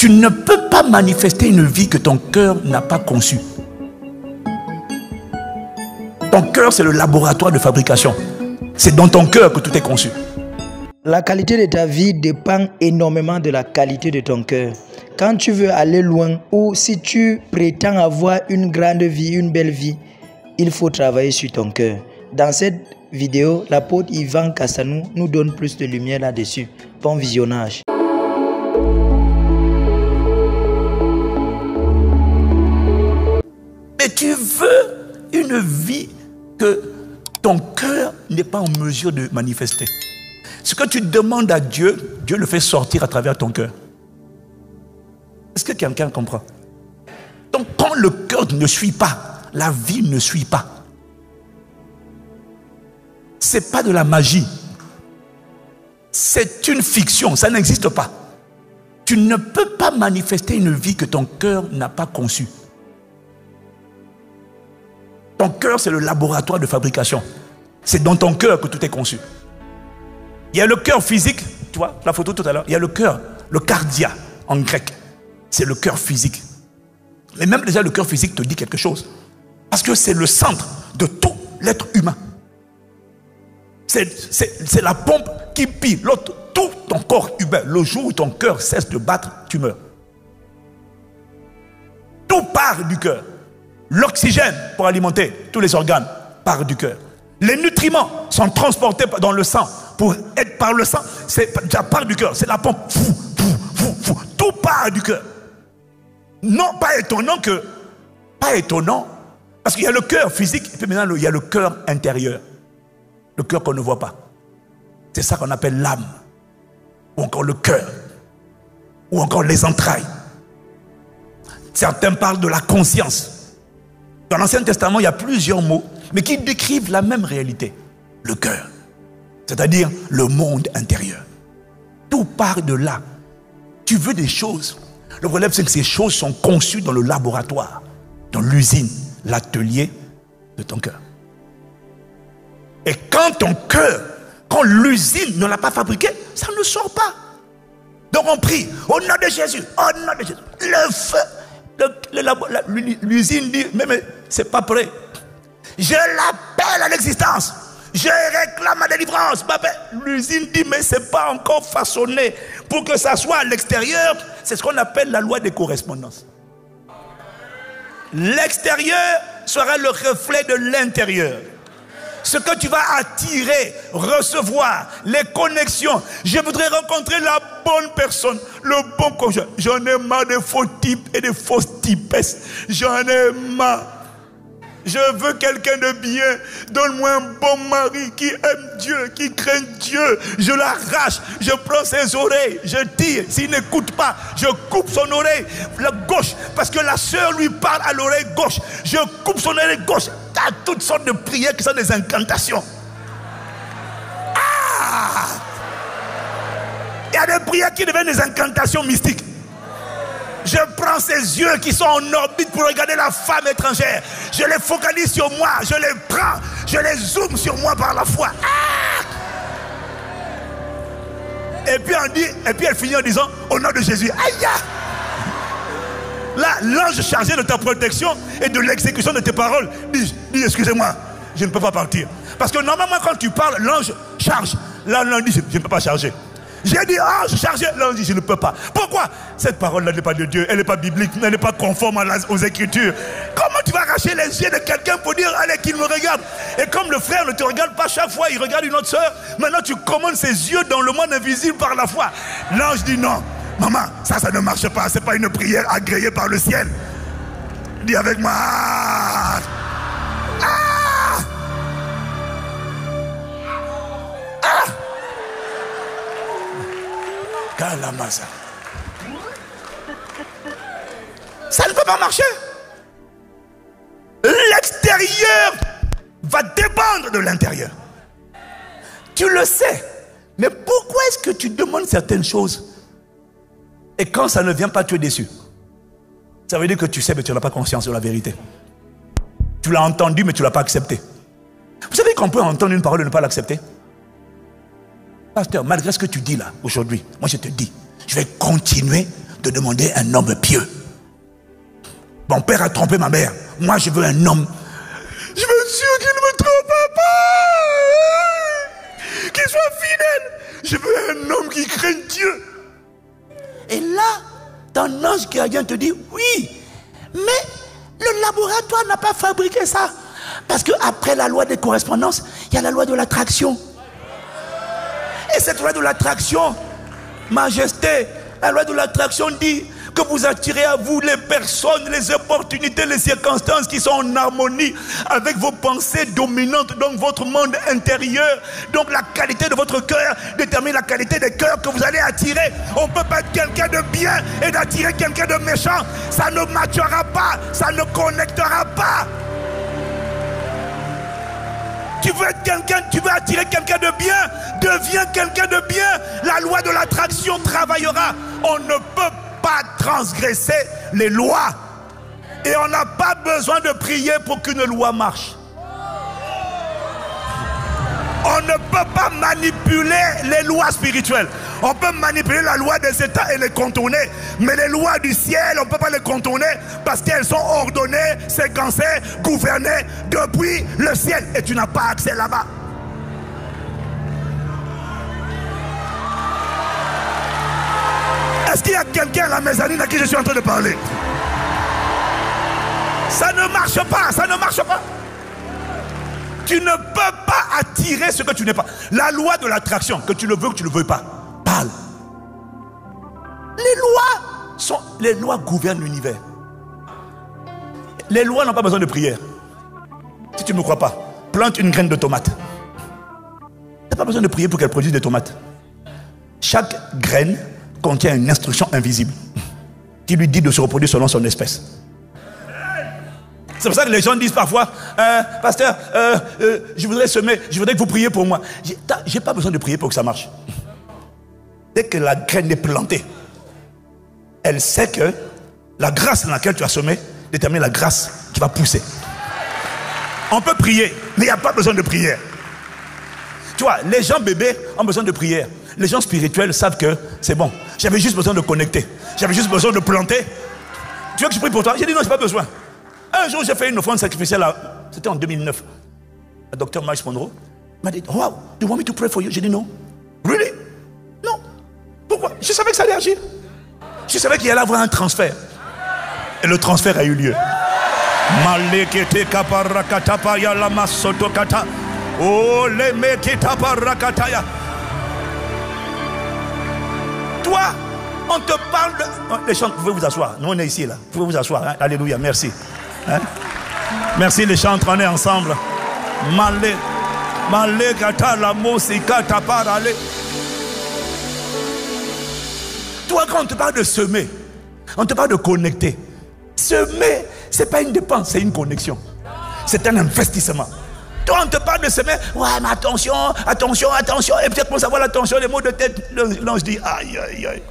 Tu ne peux pas manifester une vie que ton cœur n'a pas conçue. Ton cœur, c'est le laboratoire de fabrication. C'est dans ton cœur que tout est conçu. La qualité de ta vie dépend énormément de la qualité de ton cœur. Quand tu veux aller loin ou si tu prétends avoir une grande vie, une belle vie, il faut travailler sur ton cœur. Dans cette vidéo, l'apôtre Yvan Kassanou nous donne plus de lumière là-dessus. Bon visionnage. Mais tu veux une vie que ton cœur n'est pas en mesure de manifester. Ce que tu demandes à Dieu, Dieu le fait sortir à travers ton cœur. Est-ce que quelqu'un comprend? Donc quand le cœur ne suit pas, la vie ne suit pas. Ce n'est pas de la magie. C'est une fiction, ça n'existe pas. Tu ne peux pas manifester une vie que ton cœur n'a pas conçue. Ton cœur, c'est le laboratoire de fabrication. C'est dans ton cœur que tout est conçu. Il y a le cœur physique, tu vois, la photo tout à l'heure. Il y a le cœur, le cardia en grec. C'est le cœur physique. Mais même déjà le cœur physique te dit quelque chose. Parce que c'est le centre de tout l'être humain. C'est la pompe qui pilote tout ton corps humain. Le jour où ton cœur cesse de battre, tu meurs. Tout part du cœur. L'oxygène pour alimenter tous les organes part du cœur. Les nutriments sont transportés dans le sang pour être par le sang. Ça part du cœur. C'est la pompe. Tout part du cœur. Non, pas étonnant que... Pas étonnant. Parce qu'il y a le cœur physique et puis maintenant il y a le cœur intérieur. Le cœur qu'on ne voit pas. C'est ça qu'on appelle l'âme. Ou encore le cœur. Ou encore les entrailles. Certains parlent de la conscience. Dans l'Ancien Testament, il y a plusieurs mots, mais qui décrivent la même réalité. Le cœur. C'est-à-dire le monde intérieur. Tout part de là. Tu veux des choses. Le problème, c'est que ces choses sont conçues dans le laboratoire, dans l'usine, l'atelier de ton cœur. Et quand ton cœur, quand l'usine ne l'a pas fabriqué, ça ne sort pas. Donc on prie, au nom de Jésus, au nom de Jésus. Le feu, l'usine dit, mais c'est pas prêt. Je l'appelle à l'existence. Je réclame ma délivrance. L'usine dit, mais c'est pas encore façonné. Pour que ça soit à l'extérieur, c'est ce qu'on appelle la loi des correspondances. L'extérieur sera le reflet de l'intérieur. Ce que tu vas attirer, recevoir, les connexions. Je voudrais rencontrer la bonne personne, le bon conjoint. J'en ai marre des faux types et des fausses typesses. J'en ai marre. Je veux quelqu'un de bien. Donne-moi un bon mari qui aime Dieu, qui craint Dieu. Je l'arrache, je prends ses oreilles, je tire. S'il n'écoute pas, je coupe son oreille la gauche. Parce que la sœur lui parle à l'oreille gauche. Je coupe son oreille gauche. Tu as toutes sortes de prières qui sont des incantations. Ah! Il y a des prières qui deviennent des incantations mystiques. Je prends ces yeux qui sont en orbite pour regarder la femme étrangère. Je les focalise sur moi. Je les prends. Je les zoome sur moi par la foi. Ah! Et puis on dit, et puis elle finit en disant, au nom de Jésus. Aïe! Là, l'ange chargé de ta protection et de l'exécution de tes paroles dit excusez-moi, je ne peux pas partir. Parce que normalement quand tu parles, l'ange charge. Là, l'ange dit, je ne peux pas charger. J'ai dit, ange chargé. L'ange dit, je ne peux pas. Pourquoi? Cette parole-là n'est pas de Dieu. Elle n'est pas biblique. Elle n'est pas conforme aux Écritures. Comment tu vas arracher les yeux de quelqu'un pour dire, allez, qu'il me regarde? Et comme le frère ne te regarde pas chaque fois, il regarde une autre soeur. Maintenant, tu commandes ses yeux dans le monde invisible par la foi. L'ange dit, non, maman, ça ne marche pas. Ce n'est pas une prière agréée par le ciel. Dis avec moi. Ça ne peut pas marcher. L'extérieur va dépendre de l'intérieur. Tu le sais. Mais pourquoi est-ce que tu demandes certaines choses et quand ça ne vient pas, tu es déçu? Ça veut dire que tu sais mais tu n'as pas conscience de la vérité. Tu l'as entendu mais tu ne l'as pas accepté. Vous savez qu'on peut entendre une parole et ne pas l'accepter? Pasteur, malgré ce que tu dis là aujourd'hui, moi je te dis, je vais continuer te demander un homme pieux. Mon père a trompé ma mère. Moi, je veux un homme. Je veux sûr qu'il ne me trompe pas. Qu'il soit fidèle. Je veux un homme qui craigne Dieu. Et là, ton ange gardien te dit, oui, mais le laboratoire n'a pas fabriqué ça. Parce qu'après la loi des correspondances, il y a la loi de l'attraction. Et cette loi de l'attraction, Majesté, la loi de l'attraction dit que vous attirez à vous les personnes, les opportunités, les circonstances qui sont en harmonie avec vos pensées dominantes, donc votre monde intérieur. Donc la qualité de votre cœur détermine la qualité des cœurs que vous allez attirer. On ne peut pas être quelqu'un de bien et d'attirer quelqu'un de méchant. Ça ne matchera pas, ça ne connectera pas. Tu veux être quelqu'un, tu veux attirer quelqu'un de bien, deviens quelqu'un de bien. La loi de l'attraction travaillera. On ne peut pas transgresser les lois. Et on n'a pas besoin de prier pour qu'une loi marche. On ne peut pas manipuler les lois spirituelles. On peut manipuler la loi des États et les contourner. Mais les lois du ciel, on ne peut pas les contourner parce qu'elles sont ordonnées, séquencées, gouvernées depuis le ciel. Et tu n'as pas accès là-bas. Est-ce qu'il y a quelqu'un à la mezzanine à qui je suis en train de parler? Ça ne marche pas, ça ne marche pas. Tu ne peux pas attirer ce que tu n'es pas. La loi de l'attraction, que tu le veux ou que tu ne le veux pas, parle. Les lois gouvernent l'univers. Les lois n'ont pas besoin de prière. Si tu ne me crois pas, plante une graine de tomate. Tu n'as pas besoin de prier pour qu'elle produise des tomates. Chaque graine contient une instruction invisible qui lui dit de se reproduire selon son espèce. C'est pour ça que les gens disent parfois, pasteur, je voudrais semer, je voudrais que vous priez pour moi. J'ai pas besoin de prier pour que ça marche. Dès que la graine est plantée, elle sait que la grâce dans laquelle tu as semé détermine la grâce qui va pousser. On peut prier, mais il n'y a pas besoin de prière. Tu vois, les gens bébés ont besoin de prière. Les gens spirituels savent que c'est bon. J'avais juste besoin de connecter. J'avais juste besoin de planter. Tu veux que je prie pour toi? J'ai dit non, j'ai pas besoin. Un jour, j'ai fait une offrande sacrificielle, c'était en 2009. Le docteur Miles Monroe m'a dit, wow, do you want me to pray for you? J'ai dit non. Really? Non. Pourquoi? Je savais que ça allait agir. Je savais qu'il allait avoir un transfert. Et le transfert a eu lieu. Malekete kaparakata paya lama sotokata. Oh, les meketa parakataya. Toi, on te parle de... Les chants, vous pouvez vous asseoir. Nous, on est ici, là. Vous pouvez vous asseoir. Hein? Alléluia, merci. Hein? Merci les chantres, on est ensemble. Malé kata la mosika taparale. Toi, quand on te parle de semer, on te parle de connecter. Semer, c'est pas une dépense, c'est une connexion. C'est un investissement. Toi, on te parle de semer. Ouais, mais attention, attention, attention. Et peut-être pour savoir l'attention, les mots de tête, l'ange dit aïe, aïe, aïe.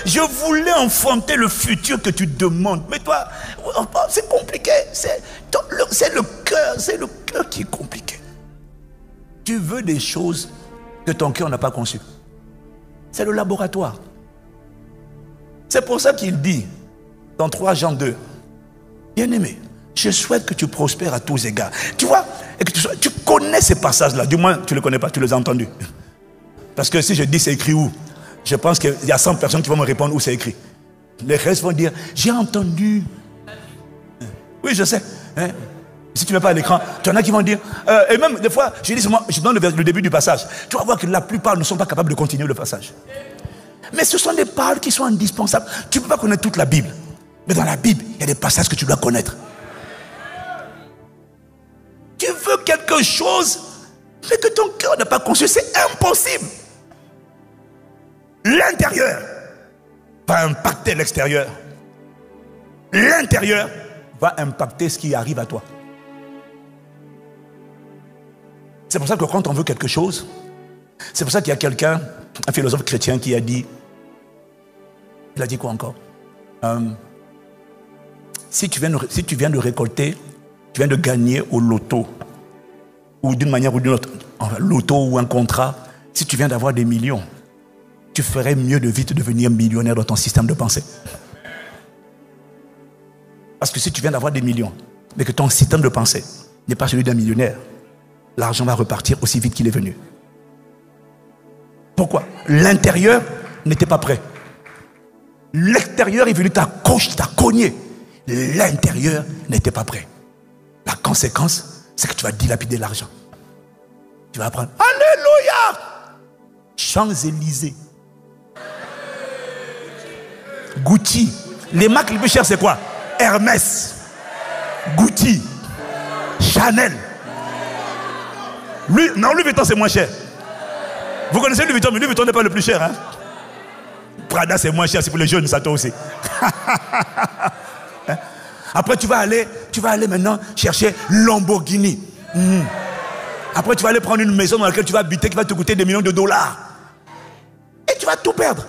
Je voulais enfanter le futur que tu demandes. Mais toi, c'est compliqué. C'est le cœur qui est compliqué. Tu veux des choses que ton cœur n'a pas conçues. C'est le laboratoire. C'est pour ça qu'il dit dans 3 Jean 2, bien-aimé, je souhaite que tu prospères à tous égards. Tu vois, et que tu connais ces passages-là. Du moins, tu ne les connais pas, tu les as entendus. Parce que si je dis c'est écrit où, je pense qu'il y a 100 personnes qui vont me répondre où c'est écrit. Les restes vont dire, j'ai entendu. Oui, je sais. Hein? Si tu ne mets pas à l'écran, tu en as qui vont dire. Et même des fois, je donne le début du passage. Tu vas voir que la plupart ne sont pas capables de continuer le passage. Mais ce sont des paroles qui sont indispensables. Tu ne peux pas connaître toute la Bible. Mais dans la Bible, il y a des passages que tu dois connaître. Tu veux quelque chose, mais que ton cœur n'a pas conçu, c'est impossible. L'intérieur va impacter l'extérieur. L'intérieur va impacter ce qui arrive à toi. C'est pour ça que quand on veut quelque chose, c'est pour ça qu'il y a quelqu'un, un philosophe chrétien qui a dit, il a dit quoi encore? Si tu viens de récolter, tu viens de gagner au loto, ou d'une manière ou d'une autre, un loto ou un contrat, si tu viens d'avoir des millions, tu ferais mieux de vite devenir millionnaire dans ton système de pensée. Parce que si tu viens d'avoir des millions, mais que ton système de pensée n'est pas celui d'un millionnaire, l'argent va repartir aussi vite qu'il est venu. Pourquoi? L'intérieur n'était pas prêt. L'extérieur est venu, t'a cogné. L'intérieur n'était pas prêt. La conséquence, c'est que tu vas dilapider l'argent. Tu vas apprendre. Alléluia! Champs-Élysées. Gucci. Les marques les plus chères, c'est quoi? Hermès. Gucci. Chanel. Louis Vuitton, c'est moins cher. Vous connaissez Louis Vuitton, mais Louis Vuitton n'est pas le plus cher. Hein? Prada, c'est moins cher, c'est pour les jeunes, ça toi aussi. Après, tu vas aller maintenant chercher Lamborghini. Après, tu vas aller prendre une maison dans laquelle tu vas habiter, qui va te coûter des millions de dollars. Et tu vas tout perdre.